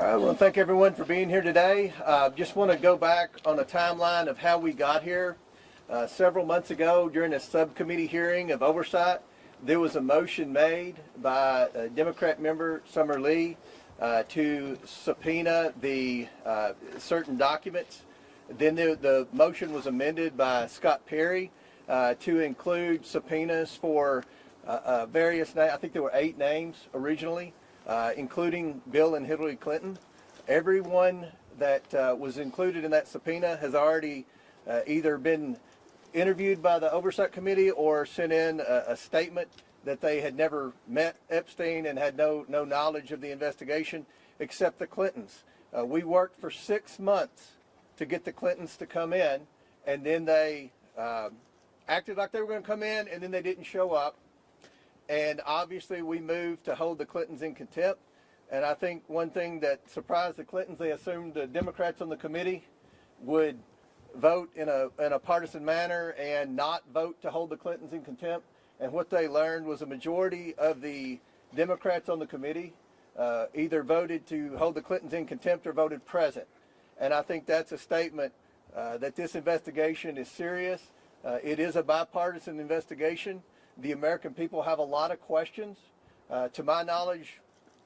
I want to thank everyone for being here today. Just want to go back on a timeline of how we got here. Several months ago, during a subcommittee hearing of oversight, there was a motion made by Democrat member Summer Lee to subpoena the certain documents. Then the motion was amended by Scott Perry to include subpoenas for various names. I think there were 8 names originally, including Bill and Hillary Clinton. Everyone that was included in that subpoena has already either been interviewed by the Oversight Committee or sent in a statement that they had never met Epstein and had no knowledge of the investigation, except the Clintons. We worked for 6 months to get the Clintons to come in, and then they acted like they were going to come in, and then they didn't show up. And obviously we moved to hold the Clintons in contempt. And I think one thing that surprised the Clintons, they assumed the Democrats on the committee would vote in a partisan manner and not vote to hold the Clintons in contempt. And what they learned was a majority of the Democrats on the committee either voted to hold the Clintons in contempt or voted present. And I think that's a statement that this investigation is serious. It is a bipartisan investigation. The American people have a lot of questions. To my knowledge,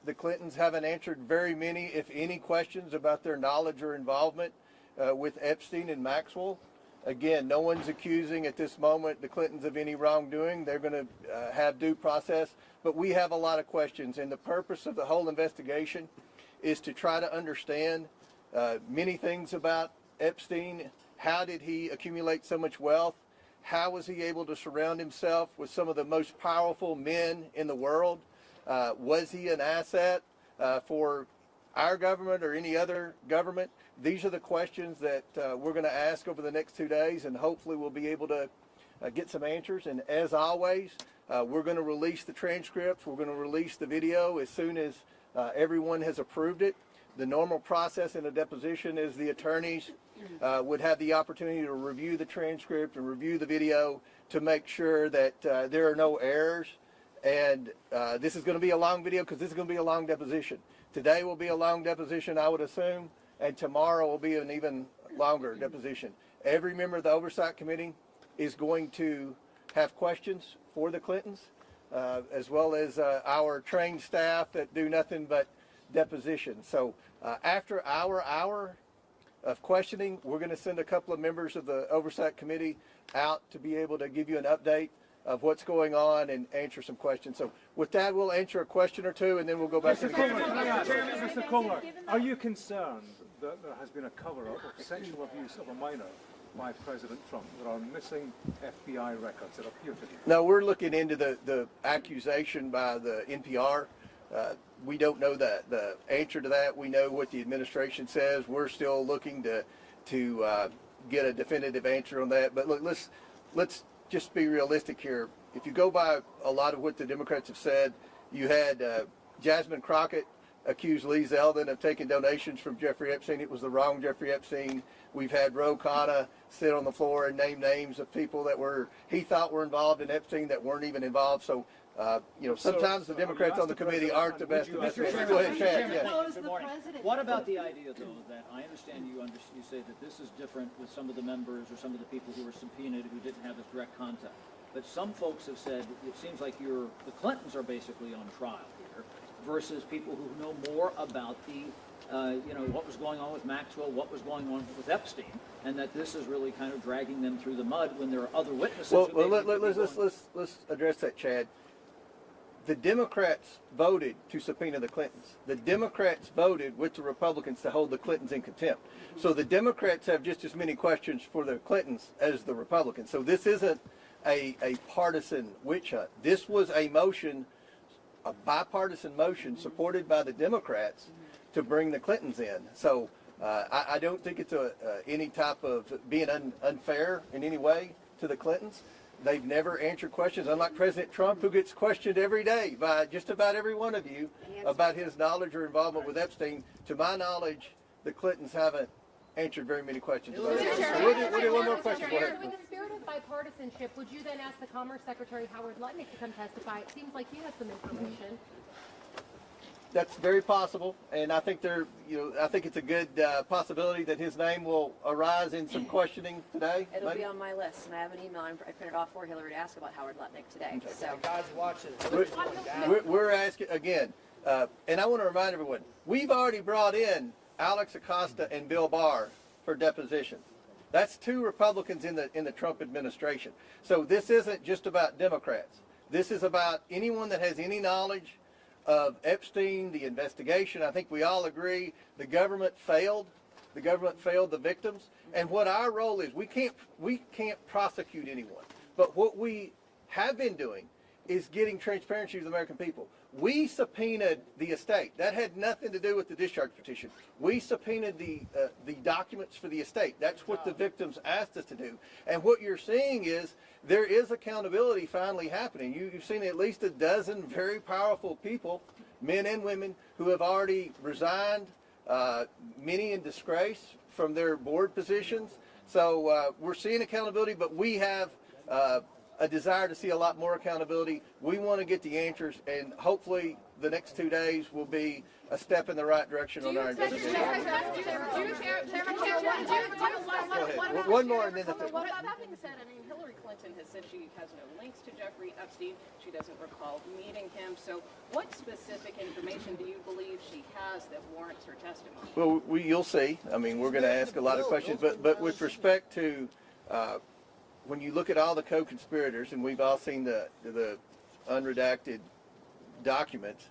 the Clintons haven't answered very many, if any, questions about their knowledge or involvement with Epstein and Maxwell. Again, no one's accusing at this moment the Clintons of any wrongdoing. They're going to have due process. But we have a lot of questions, and the purpose of the whole investigation is to try to understand many things about Epstein. How did he accumulate so much wealth? How was he able to surround himself with some of the most powerful men in the world? Was he an asset for our government or any other government? These are the questions that we're going to ask over the next 2 days, and hopefully we'll be able to get some answers. And as always, we're going to release the transcripts. We're going to release the video as soon as everyone has approved it. The normal process in a deposition is the attorneys would have the opportunity to review the transcript and review the video to make sure that there are no errors. And this is going to be a long video because this is going to be a long deposition. Today will be a long deposition, I would assume, and tomorrow will be an even longer deposition. Every member of the Oversight Committee is going to have questions for the Clintons, as well as our trained staff that do nothing but deposition. So after our hour of questioning, we're going to send a couple of members of the Oversight Committee out to be able to give you an update of what's going on and answer some questions. So with that, we'll answer a question or two, and then we'll go back to the Chairman, Mr. Comer, are you concerned that there has been a cover-up of sexual abuse of a minor by President Trump? There are missing FBI records that appear to be. No, we're looking into the accusation by the NPR. We don't know the answer to that. We know what the administration says. We're still looking to get a definitive answer on that. But look, let's just be realistic here. If you go by a lot of what the Democrats have said, you had Jasmine Crockett accused Lee Zeldin of taking donations from Jeffrey Epstein. It was the wrong Jeffrey Epstein. We've had Ro Khanna sit on the floor and name names of people that he thought were involved in Epstein that weren't even involved. So, sometimes the Democrats on the committee aren't the best. Go ahead, Chad. Yes. What about the idea, though, that I understand you say that this is different with some of the members or some of the people who were subpoenaed who didn't have this direct contact. But some folks have said it seems like the Clintons are basically on trial here versus people who know more about the what was going on with Maxwell, what was going on with Epstein, and that this is really kind of dragging them through the mud when there are other witnesses. Well, let's address that, Chad. The Democrats voted to subpoena the Clintons. The Democrats voted with the Republicans to hold the Clintons in contempt. So the Democrats have just as many questions for the Clintons as the Republicans. So this isn't a partisan witch hunt. This was a motion, a bipartisan motion supported by the Democrats to bring the Clintons in. So I don't think it's any type of being unfair in any way to the Clintons. They've never answered questions, unlike President Trump, who gets questioned every day by just about every one of you about his knowledge or involvement with Epstein. To my knowledge, the Clintons haven't answered very many questions about it. We'll do one more question. Go ahead. In the spirit of bipartisanship, would you then ask the Commerce Secretary Howard Lutnick to come testify? It seems like he has some information. that's very possible, and I think I think it's a good possibility that his name will arise in some questioning today. It'll maybe? be on my list, and I have an email I printed off for Hillary to ask about Howard Lutnick today. Okay. So Guys watching. We're asking again, and I want to remind everyone: we've already brought in Alex Acosta and Bill Barr for deposition. That's 2 Republicans in the Trump administration. So this isn't just about Democrats. This is about anyone that has any knowledge of Epstein, the investigation. I think we all agree the government failed. The government failed the victims. And what our role is, we can't prosecute anyone. But what we have been doing is getting transparency to the American people. We subpoenaed the estate. That had nothing to do with the discharge petition. We subpoenaed the documents for the estate. That's what the victims asked us to do. And what you're seeing is there is accountability finally happening. You've seen at least a dozen very powerful people, men and women, who have already resigned, many in disgrace from their board positions. So we're seeing accountability, but we have a desire to see a lot more accountability. We want to get the answers, and hopefully the next 2 days will be a step in the right direction on our investigation. One more, and then the Well, that being said, I mean, Hillary Clinton has said she has no links to Jeffrey Epstein. She doesn't recall meeting him. So what specific information do you believe she has that warrants her testimony? Well, you'll see. I mean, we're going to ask a lot of questions, but with respect to when you look at all the co-conspirators, and we've all seen the unredacted documents,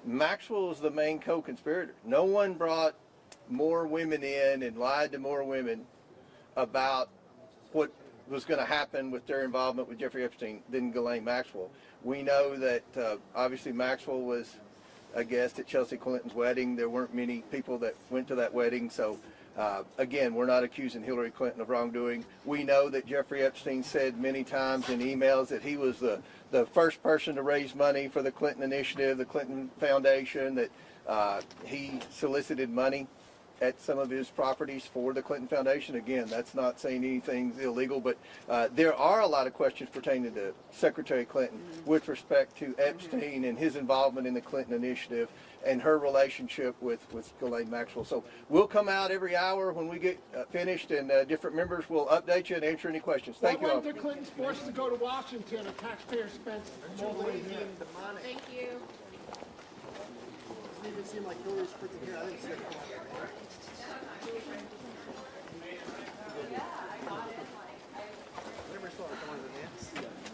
Maxwell is the main co-conspirator. No one brought more women in and lied to more women about what was going to happen with their involvement with Jeffrey Epstein than Ghislaine Maxwell. We know that obviously Maxwell was a guest at Chelsea Clinton's wedding. There weren't many people that went to that wedding, so again, we're not accusing Hillary Clinton of wrongdoing. We know that Jeffrey Epstein said many times in emails that he was the first person to raise money for the Clinton Initiative, the Clinton Foundation, that he solicited money at some of his properties for the Clinton Foundation. Again, that's not saying anything's illegal, but there are a lot of questions pertaining to Secretary Clinton with respect to Epstein and his involvement in the Clinton Initiative and her relationship with Ghislaine Maxwell. So we'll come out every hour when we get finished, and different members will update you and answer any questions. Thank you all. Why weren't the Clintons forced to go to Washington at taxpayer expense all the way here? Thank you. It didn't seem like Hillary's putting here. I didn't see it. Never saw it going to the